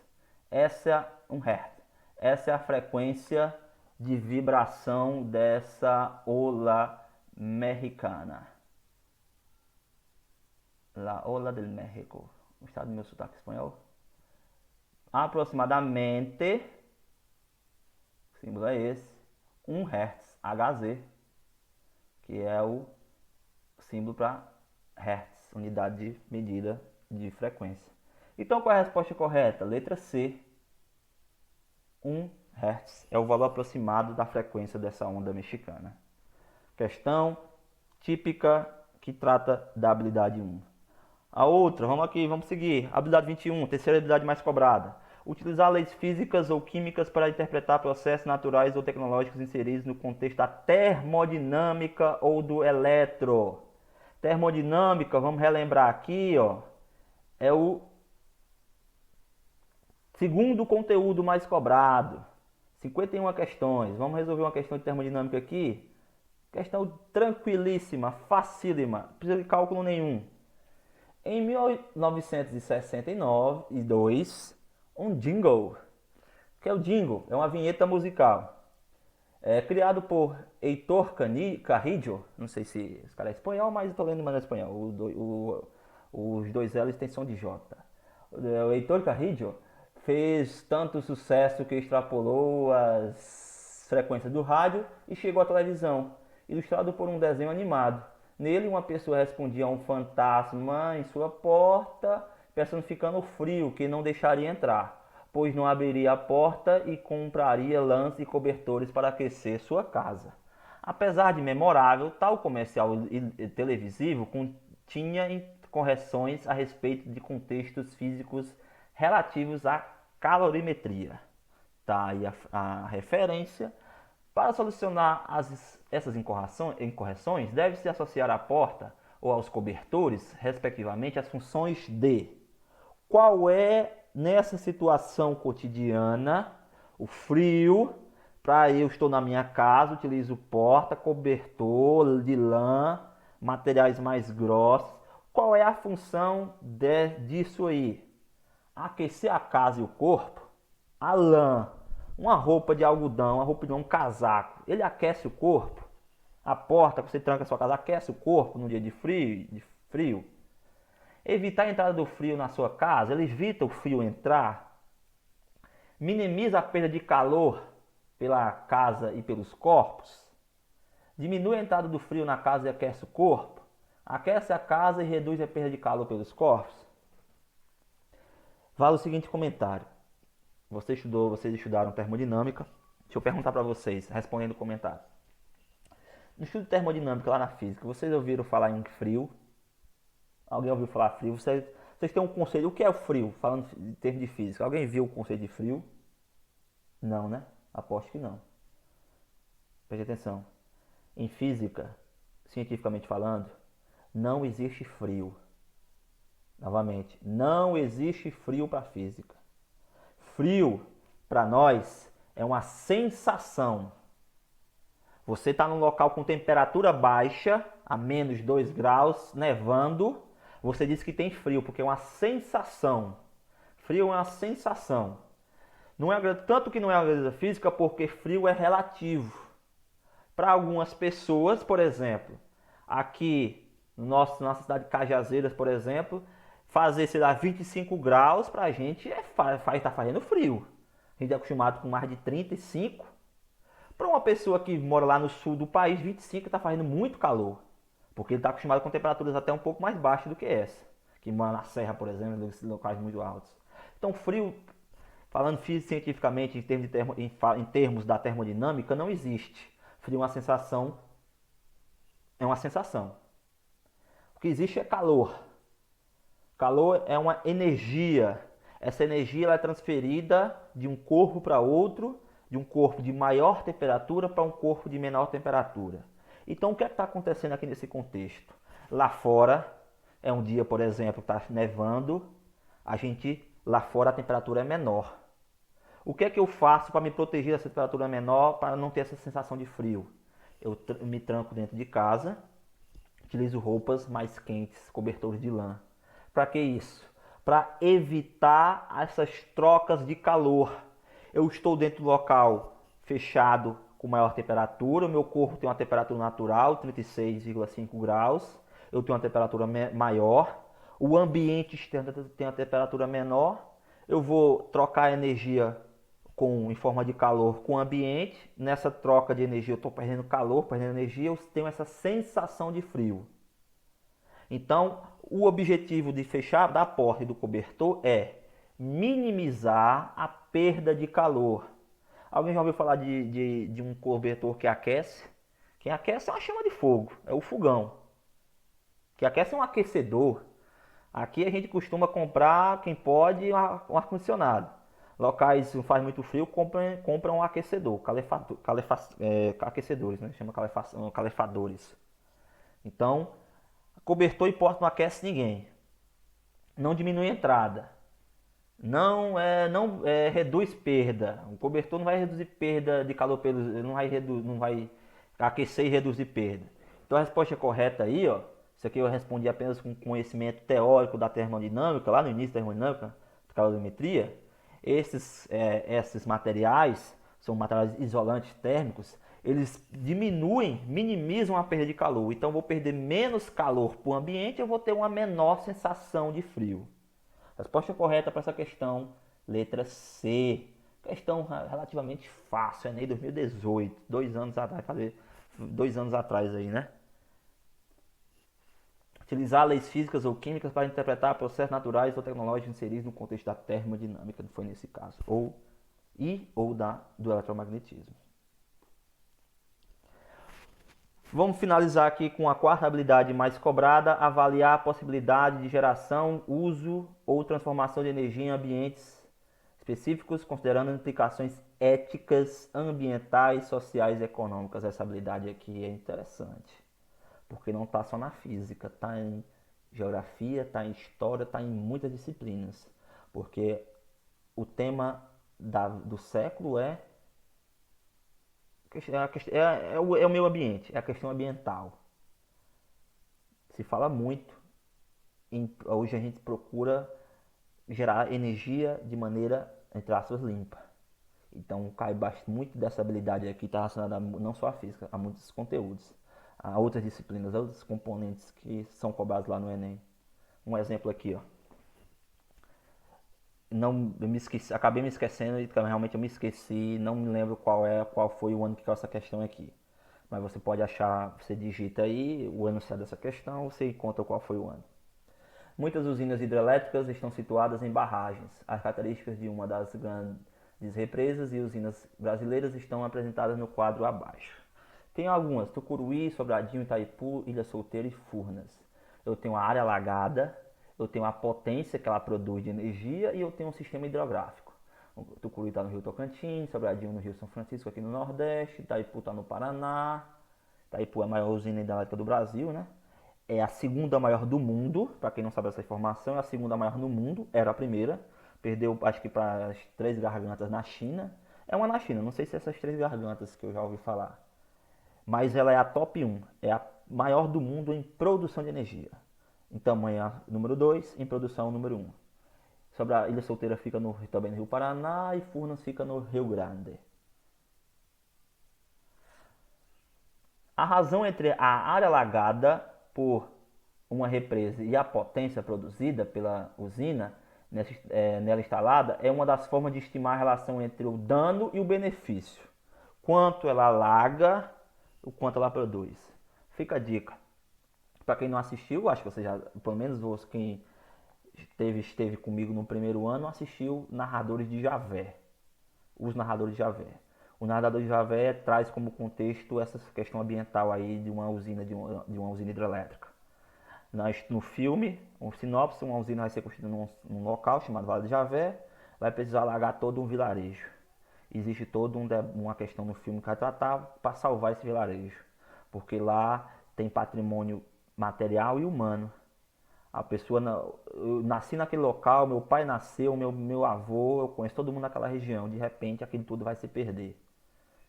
Essa é 1 Hz. Essa é a frequência de vibração dessa ola mexicana. La ola del México. Gostar do meu sotaque espanhol? Aproximadamente, o símbolo é esse, 1 Hz, Hz, que é o símbolo para Hertz, unidade de medida de frequência. Então qual é a resposta correta? Letra C, 1 Hz é o valor aproximado da frequência dessa onda mexicana. Questão típica que trata da habilidade 1. A outra, vamos aqui, vamos seguir. Habilidade 21, terceira habilidade mais cobrada. Utilizar leis físicas ou químicas para interpretar processos naturais ou tecnológicos inseridos no contexto da termodinâmica ou do eletro. Termodinâmica, vamos relembrar aqui, ó, é o segundo conteúdo mais cobrado. 51 questões. Vamos resolver uma questão de termodinâmica aqui. Questão tranquilíssima, facílima, não precisa de cálculo nenhum. Em 1962, um jingle, que é o jingle, é uma vinheta musical, criado por Heitor Carrillo, não sei se esse cara é espanhol, mas estou lendo de maneira espanhol, os dois L's têm som de J. O Heitor Carrillo fez tanto sucesso que extrapolou as frequências do rádio e chegou à televisão, ilustrado por um desenho animado. Nele, uma pessoa respondia a um fantasma em sua porta, personificando o frio que não deixaria entrar, pois não abriria a porta e compraria lãs e cobertores para aquecer sua casa. Apesar de memorável, tal comercial televisivo continha correções a respeito de contextos físicos relativos à calorimetria. Tá aí a referência. Para solucionar essas incorreções, deve-se associar à porta ou aos cobertores, respectivamente, as funções de qual é, nessa situação cotidiana, o frio. Para eu estou na minha casa, utilizo porta, cobertor de lã, materiais mais grossos. Qual é a função disso aí? Aquecer a casa e o corpo. A lã, uma roupa de algodão, um casaco, ele aquece o corpo. A porta que você tranca a sua casa aquece o corpo no dia de frio. Evitar a entrada do frio na sua casa, ele evita o frio entrar. Minimiza a perda de calor pela casa e pelos corpos. Diminui a entrada do frio na casa e aquece o corpo. Aquece a casa e reduz a perda de calor pelos corpos. Vale o seguinte comentário. Vocês estudaram termodinâmica. Deixa eu perguntar para vocês, respondendo o comentário. No estudo de termodinâmica lá na física, vocês ouviram falar em frio? Alguém ouviu falar frio? Vocês têm um conceito. O que é o frio? Falando em termos de física. Alguém viu o conceito de frio? Não, né? Aposto que não. Preste atenção. Em física, cientificamente falando, não existe frio. Novamente, não existe frio para a física. Frio, para nós, é uma sensação. Você está num local com temperatura baixa, a menos 2 graus, nevando, você diz que tem frio, porque é uma sensação. Frio é uma sensação. Não é, tanto que não é uma grandeza física, porque frio é relativo. Para algumas pessoas, por exemplo, aqui nossa cidade de Cajazeiras, por exemplo, fazer, sei lá, 25 graus para a gente tá fazendo frio. A gente é acostumado com mais de 35. Para uma pessoa que mora lá no sul do país, 25 está fazendo muito calor. Porque ele está acostumado com temperaturas até um pouco mais baixas do que essa. Que mora na serra, por exemplo, em locais muito altos. Então, frio, falando cientificamente em termos da termodinâmica, não existe. Frio é uma sensação. É uma sensação. O que existe é calor. Calor é uma energia. Essa energia ela é transferida de um corpo para outro, de um corpo de maior temperatura para um corpo de menor temperatura. Então, o que é que está acontecendo aqui nesse contexto? Lá fora, é um dia, por exemplo, está nevando, lá fora a temperatura é menor. O que é que eu faço para me proteger dessa temperatura menor, para não ter essa sensação de frio? Eu me tranco dentro de casa, utilizo roupas mais quentes, cobertores de lã. Para que isso? Para evitar essas trocas de calor. Eu estou dentro do local fechado com maior temperatura, o meu corpo tem uma temperatura natural, 36,5 graus, eu tenho uma temperatura maior, o ambiente externo tem uma temperatura menor, eu vou trocar energia em forma de calor com o ambiente, nessa troca de energia eu estou perdendo calor, perdendo energia, eu tenho essa sensação de frio. Então, o objetivo de fechar da porta e do cobertor é minimizar a perda de calor. Alguém já ouviu falar de um cobertor que aquece? Quem aquece é uma chama de fogo, é o fogão. Que aquece é um aquecedor. Aqui a gente costuma comprar, quem pode, um ar-condicionado. Locais que não faz muito frio, compram um aquecedor, aquecedores, né? Chama calefadores. Então, cobertor e porta não aquece ninguém. Não diminui a entrada. Não reduz perda. O cobertor não vai reduzir perda de calor pelos, não vai aquecer e reduzir perda. Então a resposta correta aí, ó, isso aqui eu respondi apenas com conhecimento teórico da termodinâmica, lá no início da termodinâmica, da calorimetria. Esses materiais são materiais isolantes térmicos, eles minimizam a perda de calor. Então eu vou perder menos calor para o ambiente, eu vou ter uma menor sensação de frio. Resposta correta para essa questão, letra C. Questão relativamente fácil, é nem 2018, 2 anos atrás, fazer 2 anos atrás aí, né? Utilizar leis físicas ou químicas para interpretar processos naturais ou tecnológicos inseridos no contexto da termodinâmica, foi nesse caso, ou do eletromagnetismo. Vamos finalizar aqui com a quarta habilidade mais cobrada, avaliar a possibilidade de geração, uso ou transformação de energia em ambientes específicos, considerando implicações éticas, ambientais, sociais e econômicas. Essa habilidade aqui é interessante, porque não está só na física, está em geografia, está em história, está em muitas disciplinas, porque o tema do século é o meio ambiente, é a questão ambiental. Se fala muito, hoje a gente procura gerar energia de maneira, entre aspas, limpa. Então cai muito dessa habilidade aqui, está relacionada não só à física, a muitos conteúdos, a outras disciplinas, a outros componentes que são cobrados lá no Enem. Um exemplo aqui, ó. Não, acabei me esquecendo e realmente eu me esqueci, não me lembro qual foi o ano que caiu essa questão aqui. Mas você pode achar, você digita aí o ano certo dessa questão, você encontra qual foi o ano. Muitas usinas hidrelétricas estão situadas em barragens. As características de uma das grandes represas e usinas brasileiras estão apresentadas no quadro abaixo. Tem algumas: Tucuruí, Sobradinho, Itaipu, Ilha Solteira e Furnas. Eu tenho a área alagada, eu tenho a potência que ela produz de energia e eu tenho um sistema hidrográfico. O Tucuruí está no Rio Tocantins, Sobradinho no Rio São Francisco, aqui no Nordeste, Itaipu está no Paraná. Itaipu é a maior usina hidrelétrica do Brasil, né? É a segunda maior do mundo, para quem não sabe essa informação, é a segunda maior no mundo, era a primeira. Perdeu, acho que para as Três Gargantas na China. É uma na China, não sei se é essas Três Gargantas que eu já ouvi falar. Mas ela é a top 1, é a maior do mundo em produção de energia. Em tamanho número 2, em produção número 1. Sobre a Ilha Solteira fica também no Rio Paraná e Furnas fica no Rio Grande. A razão entre a área alagada por uma represa e a potência produzida pela usina nela instalada é uma das formas de estimar a relação entre o dano e o benefício. Quanto ela alaga, o quanto ela produz. Fica a dica. Para quem não assistiu, acho que você já, pelo menos quem esteve comigo no primeiro ano, assistiu Narradores de Javé. Os Narradores de Javé. O Narrador de Javé traz como contexto essa questão ambiental aí de uma usina, de uma usina hidrelétrica. No filme, um sinopse, uma usina vai ser construída num local chamado Vale de Javé, vai precisar alagar todo um vilarejo. Existe toda uma questão no filme que vai tratar para salvar esse vilarejo, porque lá tem patrimônio material e humano. A pessoa, eu nasci naquele local, meu pai nasceu, meu avô, eu conheço todo mundo naquela região, de repente aquilo tudo vai se perder.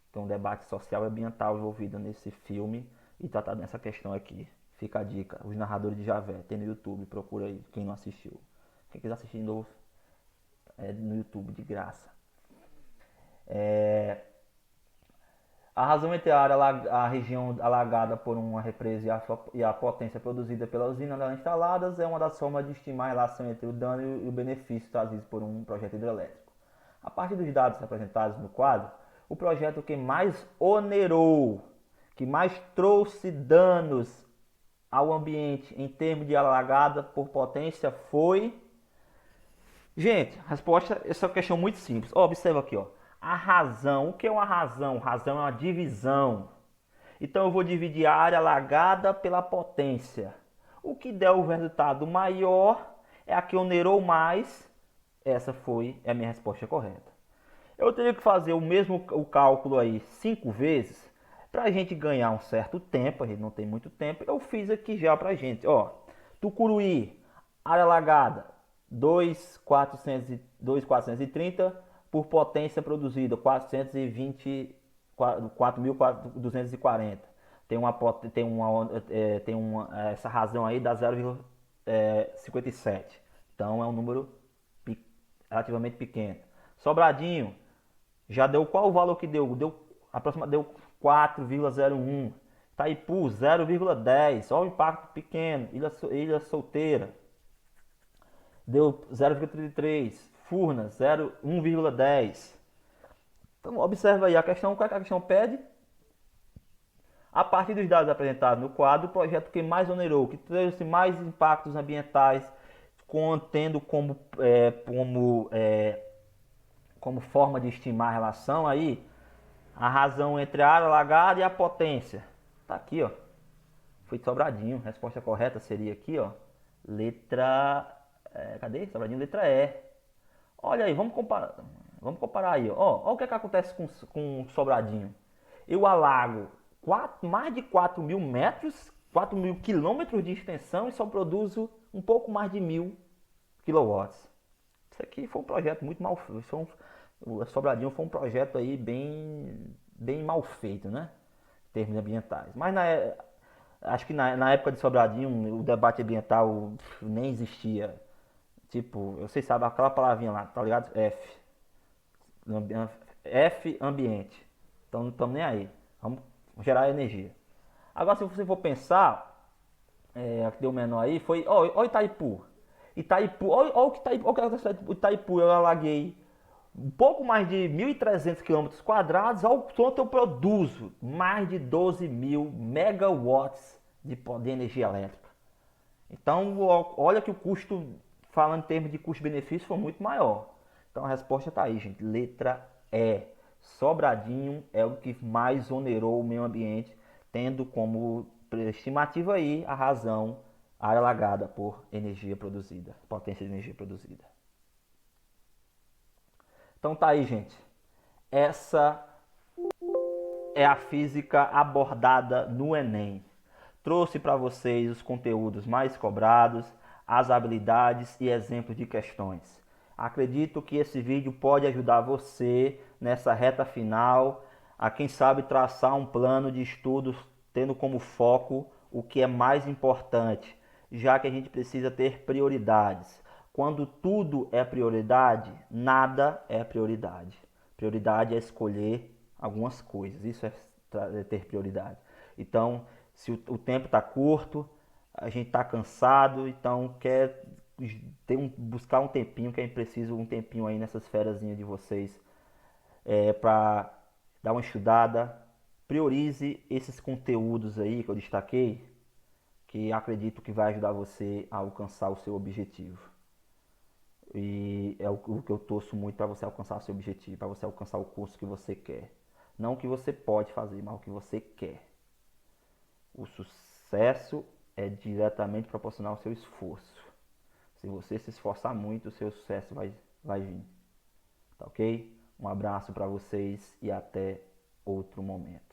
Então, um debate social e ambiental envolvido nesse filme e tratado nessa questão aqui. Fica a dica, Os Narradores de Javé, tem no YouTube, procura aí, quem não assistiu. Quem quiser assistir de novo, é no YouTube, de graça. A razão entre a região alagada por uma represa e a potência produzida pela usina nela instaladas é uma das formas de estimar a relação entre o dano e o benefício trazidos por um projeto hidrelétrico. A partir dos dados apresentados no quadro, o projeto que mais onerou, que mais trouxe danos ao ambiente em termos de alagada por potência foi... Gente, a resposta, essa é uma questão muito simples. Observa aqui, ó. A razão, o que é uma razão? Razão é uma divisão. Então eu vou dividir a área alagada pela potência. O que der o resultado maior é a que onerou mais Essa foi a minha resposta correta. Eu teria que fazer o cálculo aí 5 vezes para a gente ganhar um certo tempo. A gente não tem muito tempo. Eu fiz aqui já para a gente. Ó, Tucuruí, área alagada, 2.430 por potência produzida, 420, 4.240. Essa razão aí dá 0,57. Então é um número relativamente pequeno. Sobradinho, já deu qual o valor que deu? Deu 4,01. Itaipu 0,10. Olha o impacto pequeno. Ilha Solteira deu 0,33. Furnas 1,10. Então observa aí a questão, qual é que a questão pede? A partir dos dados apresentados no quadro, o projeto que mais onerou, que trouxe mais impactos ambientais, contendo como forma de estimar a relação aí, a razão entre a área alagada e a potência. Tá aqui, ó. Foi Sobradinho. Resposta correta seria aqui, ó. Letra... cadê? Sobradinho, letra E. Olha aí, vamos comparar. Vamos comparar aí, ó. Olha o que acontece com Sobradinho. Eu alago mais de 4.000 metros, 4.000 quilômetros de extensão e só produzo um pouco mais de 1.000 quilowatts. Isso aqui foi um projeto muito mal feito. O Sobradinho foi um projeto aí bem mal feito, né? Em termos ambientais. Mas acho que na época de Sobradinho o debate ambiental nem existia. Tipo, vocês sabem aquela palavrinha lá, tá ligado? F ambiente. Então não estamos nem aí. Vamos gerar energia. Agora se você for pensar, que deu menor aí, foi. Ó Itaipu. Olha o que Itaipu, eu alaguei um pouco mais de 1.300 quilômetros quadrados, ao quanto eu produzo mais de 12.000 megawatts de energia elétrica. Então, olha que o custo, falando em termos de custo-benefício, foi muito maior. Então a resposta está aí, gente. Letra E. Sobradinho é o que mais onerou o meio ambiente, tendo como estimativa aí a razão área alagada por energia produzida, potência de energia produzida. Então tá aí, gente. Essa é a física abordada no Enem. Trouxe para vocês os conteúdos mais cobrados, as habilidades e exemplos de questões. Acredito que esse vídeo pode ajudar você nessa reta final a, quem sabe, traçar um plano de estudos tendo como foco o que é mais importante, já que a gente precisa ter prioridades. Quando tudo é prioridade, nada é prioridade. Prioridade é escolher algumas coisas, isso é ter prioridade. Então, se o tempo está curto, a gente está cansado, então quer buscar um tempinho, que é preciso um tempinho aí nessas fériasinhas de vocês, para dar uma estudada. Priorize esses conteúdos aí que eu destaquei, que acredito que vai ajudar você a alcançar o seu objetivo. E é o que eu torço muito para você alcançar o seu objetivo, para você alcançar o curso que você quer. Não o que você pode fazer, mas o que você quer. O sucesso é diretamente proporcional ao seu esforço. Se você se esforçar muito, o seu sucesso vai vir. Tá ok? Um abraço para vocês e até outro momento.